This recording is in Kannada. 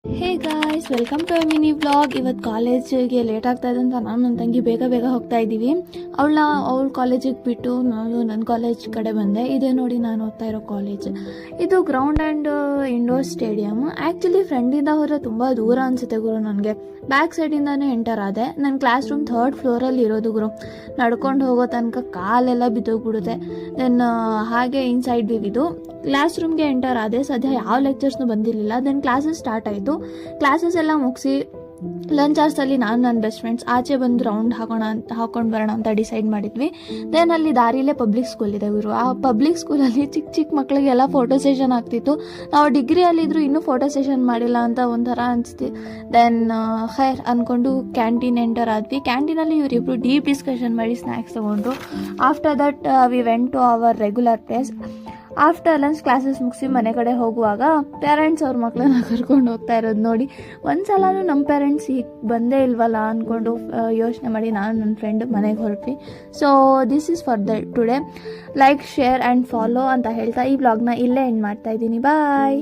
Hey guys, welcome to mini vlog. ಇವತ್ತು ಕಾಲೇಜಿಗೆ ಲೇಟ್ ಆಗ್ತಾ ಇದೆ ಅಂತ ನಾನು ನನ್ನ ತಂಗಿ ಬೇಗ ಹೋಗ್ತಾ ಇದ್ದೀವಿ. ಅವಳ ಕಾಲೇಜಿಗೆ ಬಿಟ್ಟು ನಾನು ನನ್ನ ಕಾಲೇಜ್ ಕಡೆ ಬಂದೆ. ಇದೇ ನೋಡಿ ನಾನು ಓದ್ತಾ ಇರೋ ಕಾಲೇಜ್. ಇದು ground and indoor stadium. Actually ಫ್ರೆಂಡಿಂದ ಹೋದರೆ ತುಂಬ ದೂರ ಅನಿಸುತ್ತೆ ಗುರು. ನನಗೆ ಬ್ಯಾಕ್ ಸೈಡಿಂದಾನೇ ಎಂಟರ್ ಆದೆ. ನನ್ನ ಕ್ಲಾಸ್ ರೂಮ್ 3rd ಫ್ಲೋರಲ್ಲಿ ಇರೋದು ಗುರು. ನಡ್ಕೊಂಡು ಹೋಗೋ ತನಕ ಕಾಲೆಲ್ಲ ಬಿದ್ದೋಗ್ಬಿಡುತ್ತೆ. ದೆನ್ ಹಾಗೆ ಇನ್ಸೈಡ್ ಇದು ಕ್ಲಾಸ್ ರೂಮ್ಗೆ ಎಂಟರ್ ಆದೆ. ಸದ್ಯ ಯಾವ ಲೆಕ್ಚರ್ಸ್ನೂ ಬಂದಿರಲಿಲ್ಲ. ದೆನ್ ಕ್ಲಾಸಸ್ ಸ್ಟಾರ್ಟ್ ಆಯಿತು. ಕ್ಲಾಸಸ್ ಎಲ್ಲ ಮುಗಿಸಿ ಲಂಚ್ ಅವರ್ಸಲ್ಲಿ ನಾನು ನನ್ನ ಬೆಸ್ಟ್ ಫ್ರೆಂಡ್ಸ್ ಆಚೆ ಬಂದು ರೌಂಡ್ ಹಾಕೊಂಡು ಬರೋಣ ಅಂತ ಡಿಸೈಡ್ ಮಾಡಿದ್ವಿ. ದೆನ್ ಅಲ್ಲಿ ದಾರಿಲೇ ಪಬ್ಲಿಕ್ ಸ್ಕೂಲ್ ಇದೆ ಇವರು. ಆ ಪಬ್ಲಿಕ್ ಸ್ಕೂಲಲ್ಲಿ ಚಿಕ್ಕ ಮಕ್ಕಳಿಗೆಲ್ಲ ಫೋಟೋ ಸೆಷನ್ ಆಗ್ತಿತ್ತು. ನಾವು ಡಿಗ್ರಿಯಲ್ಲಿದ್ದರೂ ಇನ್ನೂ ಫೋಟೋ ಸೆಷನ್ ಮಾಡಿಲ್ಲ ಅಂತ ಒಂಥರ ಅನಿಸ್ತಿ. ದೆನ್ ಖೈರ್ ಅಂದ್ಕೊಂಡು ಕ್ಯಾಂಟೀನ್ ಎಂಟರ್ ಆದ್ವಿ. ಕ್ಯಾಂಟೀನಲ್ಲಿ ಇವರಿಬ್ಬರು ಡೀಪ್ ಡಿಸ್ಕಷನ್ ಮಾಡಿ ಸ್ನ್ಯಾಕ್ಸ್ ತೊಗೊಂಡ್ರು. After that we went to our regular place. After lunch classes ಮುಗಿಸಿ ಮನೆ ಕಡೆ ಹೋಗುವಾಗ ಪೇರೆಂಟ್ಸ್ ಅವ್ರ ಮಕ್ಕಳನ್ನ ಕರ್ಕೊಂಡು ಹೋಗ್ತಾ ಇರೋದು ನೋಡಿ ಒಂದ್ಸಲನೂ ನಮ್ಮ ಪೇರೆಂಟ್ಸ್ ಈಗ ಬಂದೇ ಇಲ್ವಲ್ಲ ಅಂದ್ಕೊಂಡು ಯೋಚನೆ ಮಾಡಿ ನಾನು ನನ್ನ ಫ್ರೆಂಡ್ ಮನೆಗೆ ಹೊರಟ್ವಿ. So this is for the today. Like, share and follow ಅಂತ ಹೇಳ್ತಾ ಈ ವ್ಲಾಗ್ನ ಇಲ್ಲೇ ಎಂಡ್ ಮಾಡ್ತಾ ಇದ್ದೀನಿ. ಬಾಯ್.